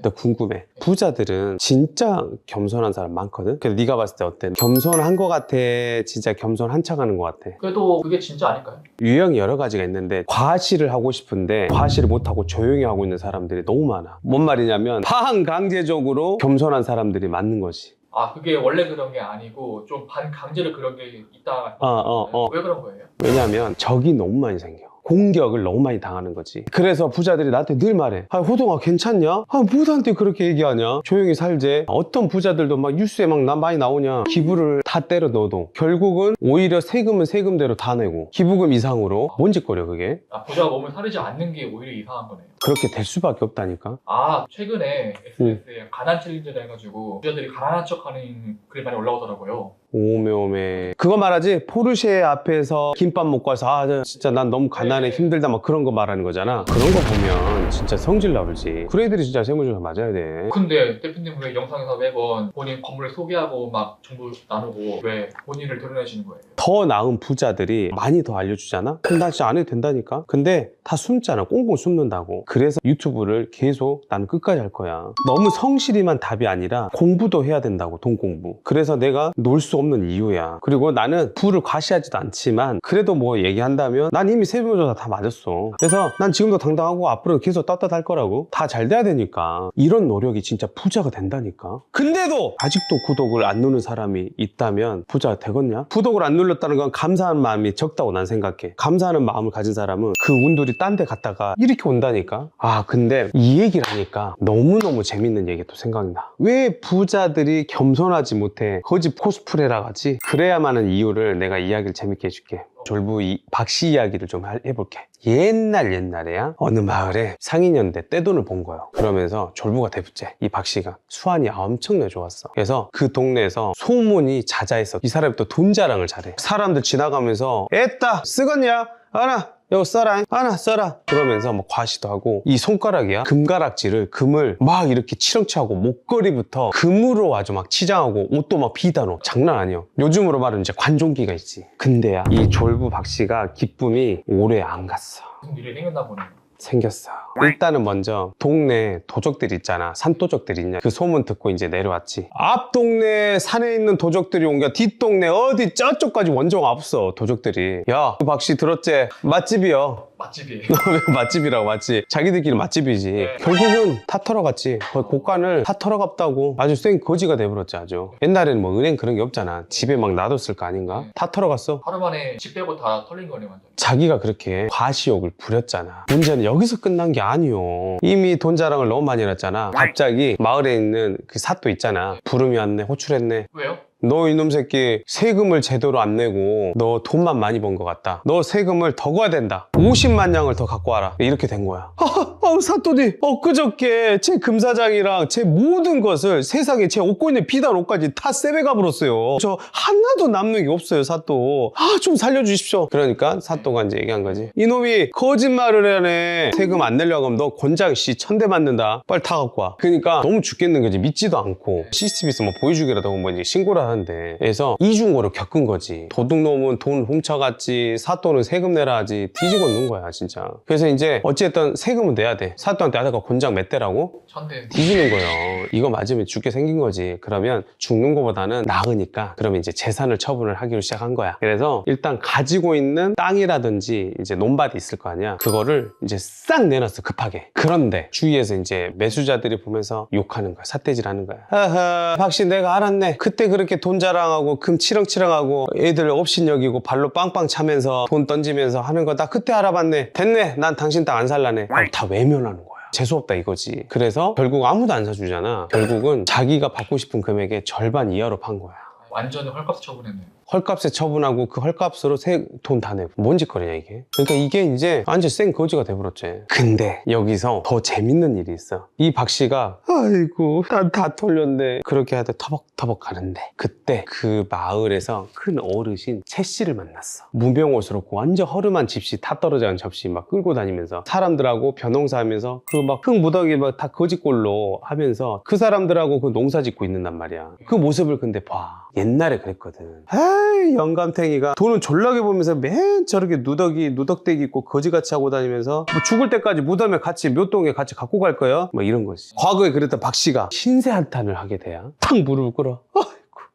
근데 궁금해. 부자들은 진짜 겸손한 사람 많거든? 그래서 네가 봤을 때 어때? 겸손한 것 같아? 진짜 겸손한 척하는 것 같아? 그래도 그게 진짜 아닐까요? 유형이 여러 가지가 있는데 과시를 하고 싶은데 과시를 못하고 조용히 하고 있는 사람들이 너무 많아. 뭔 말이냐면 반강제적으로 겸손한 사람들이 많는 거지. 아, 그게 원래 그런 게 아니고 좀 반강제로 그런 게 있다. 왜 그런 거예요? 왜냐하면 적이 너무 많이 생겨. 공격을 너무 많이 당하는 거지. 그래서 부자들이 나한테 늘 말해. 아, 호동아 괜찮냐? 아, 뭐한테 그렇게 얘기하냐? 조용히 살재. 어떤 부자들도 막 뉴스에 막 많이 나오냐? 기부를 다 때려 넣어도 결국은 오히려 세금은 세금대로 다 내고 기부금 이상으로 뭔 짓거려 그게? 아, 부자가 몸을 사리지 않는 게 오히려 이상한 거네요. 그렇게 될 수밖에 없다니까. 아, 최근에 SNS에 가난 챌린저를 해가지고 부자들이 가난한 척하는 글이 많이 올라오더라고요. 오메오메. 그거 말하지? 포르쉐 앞에서 김밥 먹고 와서 진짜 난 너무 가난해 힘들다 막 그런 거 말하는 거잖아. 그런 거 보면 진짜 성질 나불지. 그 애들이 진짜 세무조사 맞아야 돼. 근데 대표님 왜 영상에서 매번 본인 건물을 소개하고 막 정보 나누고 왜 본인을 드러내시는 거예요? 더 나은 부자들이 많이 더 알려주잖아? 그럼 나 진짜 안 해도 된다니까? 근데 다 숨잖아. 꽁꽁 숨는다고. 그래서 유튜브를 계속 난 끝까지 할 거야. 너무 성실히만 답이 아니라 공부도 해야 된다고. 돈 공부. 그래서 내가 놀 수 없는 이유야. 그리고 나는 부를 과시하지도 않지만 그래도 뭐 얘기한다면 난 이미 세무조사 다 맞았어. 그래서 난 지금도 당당하고 앞으로 계속 떳떳할 거라고. 다 잘 돼야 되니까. 이런 노력이 진짜 부자가 된다니까. 근데도 아직도 구독을 안 누르는 사람이 있다면 부자가 되겠냐? 구독을 안 눌렀다는 건 감사한 마음이 적다고 난 생각해. 감사하는 마음을 가진 사람은 그 운들이 딴 데 갔다가 이렇게 온다니까. 아, 근데 이 얘기를 하니까 너무너무 재밌는 얘기 또 생각나. 왜 부자들이 겸손하지 못해? 거지 코스프레라 하지? 그래야만 하는 이유를 내가 이야기를 재밌게 해줄게. 졸부 박씨 이야기를 좀 해볼게. 옛날에야 어느 마을에 상인이었는데 떼돈을 본 거예요. 그러면서 졸부가 대부째 이 박씨가 수완이 엄청나게 좋았어. 그래서 그 동네에서 소문이 자자했어. 이 사람이 또 돈 자랑을 잘해. 사람들 지나가면서 에따 쓰겄냐? 하나 이거 써라 하나 써라 그러면서 뭐 과시도 하고 이 손가락이야 금가락질을 금을 막 이렇게 치렁치하고 목걸이부터 금으로 아주 막 치장하고 옷도 막 비단옷 장난 아니야. 요즘으로 말하면 이제 관종기가 있지. 근데야 이 졸부 박씨가 기쁨이 오래 안 갔어. 무슨 일이 생겼나 보네요. 생겼어. 일단은 먼저 동네 도적들 있잖아. 산도적들 있냐. 그 소문 듣고 이제 내려왔지. 앞 동네 산에 있는 도적들이 옮겨 뒷동네 어디 저쪽까지 원정 없어 도적들이. 야, 그 박씨 들었지? 맛집이요. 맛집이에요. 왜 맛집이라고 맞지? 자기들끼리 맛집이지. 네. 결국은 다 털어갔지. 거의 곳간을 다 털어갔다고 아주 쌩 거지가 돼버렸지 아주. 옛날에는 뭐 은행 그런 게 없잖아. 집에 막 놔뒀을 거 아닌가? 다 털어갔어. 하루 만에 집 빼고 다 털린 거네 완전. 자기가 그렇게 과시욕을 부렸잖아. 문제는 여기서 끝난 게 아니요. 이미 돈 자랑을 너무 많이 해놨잖아. 갑자기 마을에 있는 그 사또 있잖아. 부름이 왔네, 호출했네. 왜요? 너 이놈 새끼 세금을 제대로 안 내고 너 돈만 많이 번 것 같다. 너 세금을 더 거야 된다. 50만 양을 더 갖고 와라. 이렇게 된 거야. 사또니 그저께 제 금사장이랑 제 모든 것을 세상에 제 옷고 있는 비단 옷까지 다 세배가 불었어요. 저 하나도 남는 게 없어요 사또. 좀 살려주십시오. 그러니까 사또가 이제 얘기한 거지. 이놈이 거짓말을 하네. 세금 안 내려고 하면 너 곤장 씨 천대 맞는다. 빨리 다 갖고 와. 그러니까 너무 죽겠는 거지. 믿지도 않고 CCTV에서 뭐 보여주기라도 하고 뭐 이제 신고를 하는데. 그래서 이중고를 겪은 거지. 도둑놈은 돈 훔쳐갔지. 사또는 세금 내라 하지. 뒤집어 놓은 거야 진짜. 그래서 이제 어쨌든 세금은 내야 돼. 사또한테 아다가 곤장 몇 대라고? 천대. 뒤지는 거예요. 이거 맞으면 죽게 생긴 거지. 그러면 죽는 거보다는 나으니까 그러면 이제 재산을 처분을 하기로 시작한 거야. 그래서 일단 가지고 있는 땅이라든지 이제 논밭이 있을 거 아니야. 그거를 이제 싹 내놨어 급하게. 그런데 주위에서 이제 매수자들이 보면서 욕하는 거야. 삿대질하는 거야. 하하 박씨 내가 알았네. 그때 그렇게 돈 자랑하고 금 치렁치렁하고 애들 업신여기고 발로 빵빵 차면서 돈 던지면서 하는 거 다 그때 알아봤네. 됐네. 난 당신 땅 안 살라네. 다 외면하는 거야. 재수없다 이거지. 그래서 결국 아무도 안 사주잖아. 결국은 자기가 받고 싶은 금액의 절반 이하로 판 거야. 완전히 헐값 처분했네요. 헐값에 처분하고 그 헐값으로 돈 다 내고 뭔 짓거리냐 이게. 그러니까 이게 이제 완전 쌩 거지가 돼버렸지. 근데 여기서 더 재밌는 일이 있어. 이 박씨가 아이고 난 다 털렸네 그렇게 하다 터벅터벅 가는데 그때 그 마을에서 큰 어르신 채 씨를 만났어. 무명옷스럽고 완전 허름한 집시 다 떨어져간 접시 막 끌고 다니면서 사람들하고 벼농사하면서 그 막 흙 무더기 막 다 거지꼴로 하면서 그 사람들하고 그 농사 짓고 있는단 말이야. 그 모습을 근데 봐. 옛날에 그랬거든. 아이 영감탱이가 돈은 졸라게 보면서 맨 저렇게 누덕대기 있고 거지같이 하고 다니면서 뭐 죽을 때까지 무덤에 같이 묘동에 같이 갖고 갈 거야? 뭐 이런 거지. 과거에 그랬던 박씨가 신세 한탄을 하게 돼야 탁 무릎을 꿇어.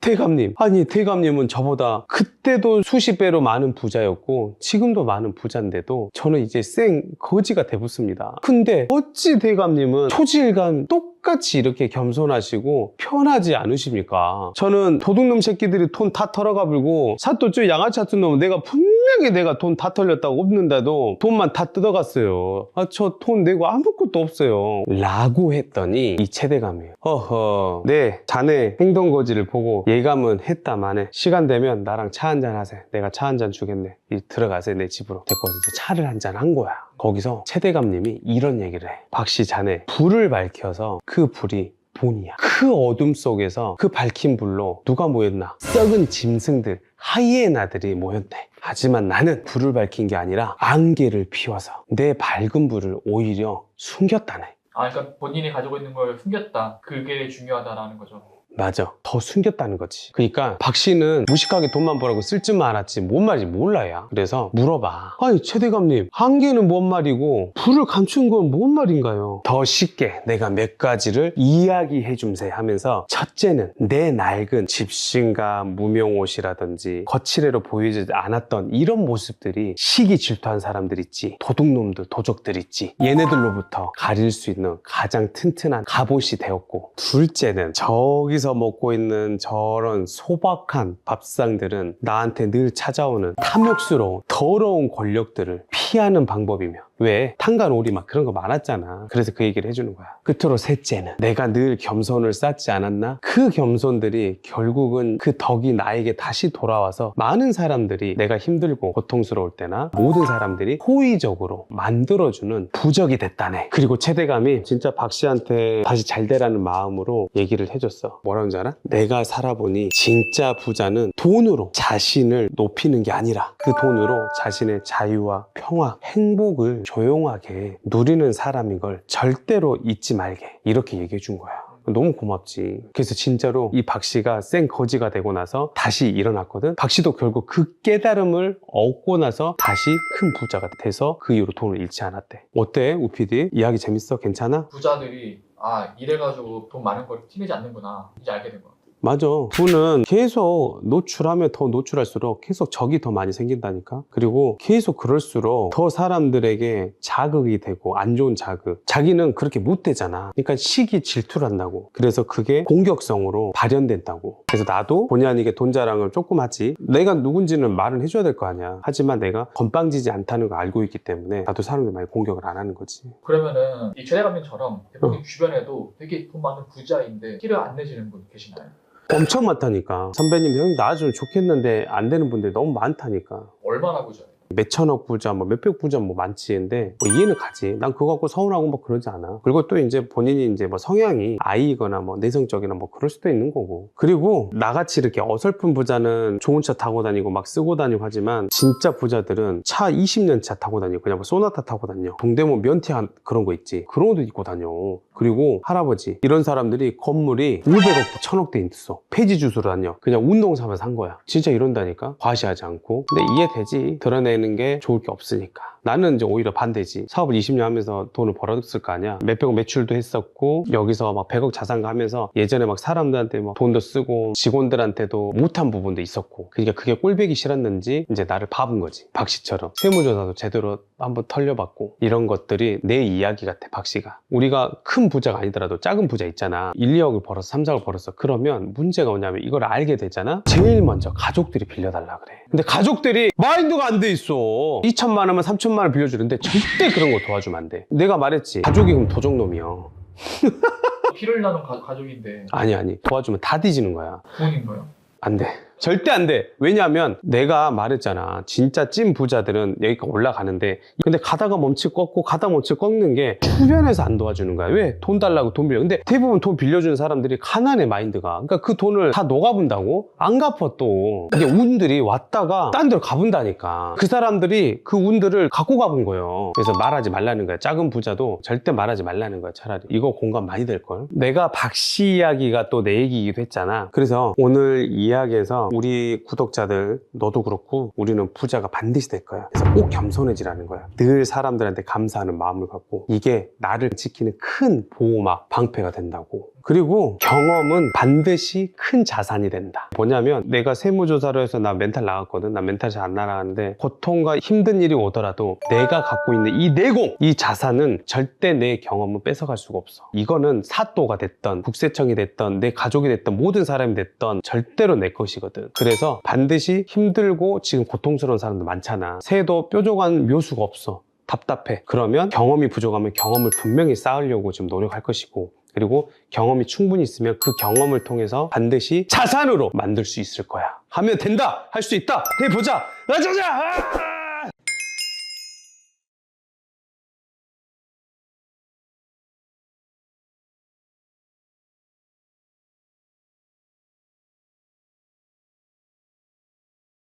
대감님, 아니 대감님은 저보다 그때도 수십 배로 많은 부자였고 지금도 많은 부자인데도 저는 이제 생 거지가 돼붙습니다. 근데 어찌 대감님은 초지일간 똑같이 이렇게 겸손하시고 편하지 않으십니까? 저는 도둑놈 새끼들이 돈 다 털어가 불고 사또쭈 양아치 같은 놈은 내가 분명히 내가 돈 다 털렸다고 없는데도 돈만 다 뜯어갔어요. 아, 저 돈 내고 아무것도 없어요. 라고 했더니 이 최대감이에요. 허허, 네, 자네 행동 거지를 보고 예감은 했다 마네. 시간 되면 나랑 차 한잔 하세요. 내가 차 한잔 주겠네. 들어가세요, 내 집으로. 됐고 이제 차를 한잔 한 거야. 거기서 최대감님이 이런 얘기를 해. 박씨 자네 불을 밝혀서 그 불이 돈이야. 그 어둠 속에서 그 밝힌 불로 누가 모였나? 썩은 짐승들, 하이에나들이 모였네. 하지만 나는 불을 밝힌 게 아니라 안개를 피워서 내 밝은 불을 오히려 숨겼다네. 아, 그러니까 본인이 가지고 있는 걸 숨겼다. 그게 중요하다라는 거죠. 맞아. 더 숨겼다는 거지. 그러니까 박 씨는 무식하게 돈만 벌라고 쓸 줄만 알았지 뭔 말인지 몰라요. 그래서 물어봐. 아니 최대감님, 한계는 뭔 말이고 불을 감춘 건 뭔 말인가요? 더 쉽게 내가 몇 가지를 이야기해 줌세 하면서 첫째는 내 낡은 집신과 무명옷이라든지 거칠애로 보이지 않았던 이런 모습들이 시기 질투한 사람들 있지, 도둑놈들, 도적들 있지, 얘네들로부터 가릴 수 있는 가장 튼튼한 갑옷이 되었고, 둘째는 저기서 먹고 있는 저런 소박한 밥상들은 나한테 늘 찾아오는 탐욕스러운 더러운 권력들을 피하는 방법이며, 왜? 탄간오리 막 그런 거 많았잖아. 그래서 그 얘기를 해주는 거야. 끝으로 셋째는 내가 늘 겸손을 쌓지 않았나? 그 겸손들이 결국은 그 덕이 나에게 다시 돌아와서 많은 사람들이 내가 힘들고 고통스러울 때나 모든 사람들이 호의적으로 만들어주는 부적이 됐다네. 그리고 최대감이 진짜 박 씨한테 다시 잘 되라는 마음으로 얘기를 해줬어. 뭐라는 줄 알아? 내가 살아보니 진짜 부자는 돈으로 자신을 높이는 게 아니라 그 돈으로 자신의 자유와 평화, 행복을 조용하게 누리는 사람인 걸 절대로 잊지 말게. 이렇게 얘기해 준 거야. 너무 고맙지. 그래서 진짜로 이 박 씨가 생 거지가 되고 나서 다시 일어났거든. 박 씨도 결국 그 깨달음을 얻고 나서 다시 큰 부자가 돼서 그 이후로 돈을 잃지 않았대. 어때, 우PD? 이야기 재밌어? 괜찮아? 부자들이 이래가지고 돈 많은 걸 티내지 않는구나. 이제 알게 된 것 같아요. 맞아. 돈은 계속 노출하면 더 노출할수록 계속 적이 더 많이 생긴다니까. 그리고 계속 그럴수록 더 사람들에게 자극이 되고, 안 좋은 자극. 자기는 그렇게 못 되잖아. 그러니까 시기 질투를 한다고. 그래서 그게 공격성으로 발현된다고. 그래서 나도 본의 아니게 돈 자랑을 조금 하지. 내가 누군지는 말은 해줘야 될 거 아니야. 하지만 내가 건방지지 않다는 걸 알고 있기 때문에 나도 사람들 많이 공격을 안 하는 거지. 그러면은 이 최대감님처럼 대표님 주변에도 되게 돈 많은 부자인데 티를 안 내시는 분 계시나요? 엄청 많다니까. 선배님, 형님 나아주면 좋겠는데 안 되는 분들이 너무 많다니까. 얼마나 부자예요? 몇천억 부자, 뭐 몇백 부자 뭐 많지. 근데 뭐 이해는 가지. 난 그거 갖고 서운하고 뭐 그러지 않아. 그리고 또 이제 본인이 이제 뭐 성향이 아이거나 뭐 내성적이나 뭐 그럴 수도 있는 거고. 그리고 나같이 이렇게 어설픈 부자는 좋은 차 타고 다니고 막 쓰고 다니고 하지만, 진짜 부자들은 차 20년 차 타고 다니고 그냥 뭐 소나타 타고 다녀. 동대문 면티한 그런 거 있지. 그런 것도 입고 다녀. 그리고 할아버지, 이런 사람들이 건물이 500억대 1000억대 있어. 폐지 주스로 다녀. 그냥 운동 삼아서 산 거야. 진짜 이런다니까. 과시하지 않고. 근데 이해되지. 드러내는 게 좋을 게 없으니까. 나는 이제 오히려 반대지. 사업을 20년 하면서 돈을 벌었을 거 아니야. 몇백억 매출도 했었고, 여기서 막 100억 자산가 하면서 예전에 막 사람들한테 막 돈도 쓰고 직원들한테도 못한 부분도 있었고, 그러니까 그게 꼴배기 싫었는지 이제 나를 봐본 거지. 박 씨처럼 세무조사도 제대로 한번 털려봤고, 이런 것들이 내 이야기 같아. 박 씨가 우리가 큰 부자가 아니더라도 작은 부자 있잖아. 1, 2억을 벌었어, 3, 4억을 벌었어. 그러면 문제가 뭐냐면 이걸 알게 되잖아. 제일 먼저 가족들이 빌려달라 그래. 근데 가족들이 마인드가 안 돼 있어. 2천만 원만 3천만 원 빌려주는데 절대 그런 거 도와주면 안 돼. 내가 말했지, 가족이 그럼 도적놈이야. 피를 나눈 가족인데. 아니 도와주면 다 뒤지는 거야. 부모님 거요? 안 돼. 절대 안 돼. 왜냐하면 내가 말했잖아. 진짜 찐 부자들은 여기까지 올라가는데, 근데 가다가 멈칫 꺾고 가다가 멈칫 꺾는 게 주변에서 안 도와주는 거야. 왜? 돈 달라고 돈 빌려. 근데 대부분 돈 빌려주는 사람들이 가난해, 마인드가. 그러니까 그 돈을 다 녹아본다고? 안 갚아 또. 이게 운들이 왔다가 딴 데로 가본다니까. 그 사람들이 그 운들을 갖고 가본 거예요. 그래서 말하지 말라는 거야. 작은 부자도 절대 말하지 말라는 거야. 차라리. 이거 공감 많이 될걸? 내가 박 씨 이야기가 또 내 얘기이기도 했잖아. 그래서 오늘 이야기에서 그래서 우리 구독자들 너도 그렇고 우리는 부자가 반드시 될 거야. 그래서 꼭 겸손해지라는 거야. 늘 사람들한테 감사하는 마음을 갖고 이게 나를 지키는 큰 보호막 방패가 된다고. 그리고 경험은 반드시 큰 자산이 된다. 뭐냐면 내가 세무조사를 해서 나 멘탈 나갔거든. 나 멘탈 잘 안 나가는데 고통과 힘든 일이 오더라도 내가 갖고 있는 이 내공, 이 자산은 절대 내 경험은 뺏어갈 수가 없어. 이거는 사또가 됐던 국세청이 됐던 내 가족이 됐던 모든 사람이 됐던 절대로 내 것이거든. 그래서 반드시 힘들고 지금 고통스러운 사람들 많잖아. 새도 뾰족한 묘수가 없어. 답답해. 그러면 경험이 부족하면 경험을 분명히 쌓으려고 지금 노력할 것이고, 그리고 경험이 충분히 있으면 그 경험을 통해서 반드시 자산으로 만들 수 있을 거야. 하면 된다! 할 수 있다! 해보자! 가자자!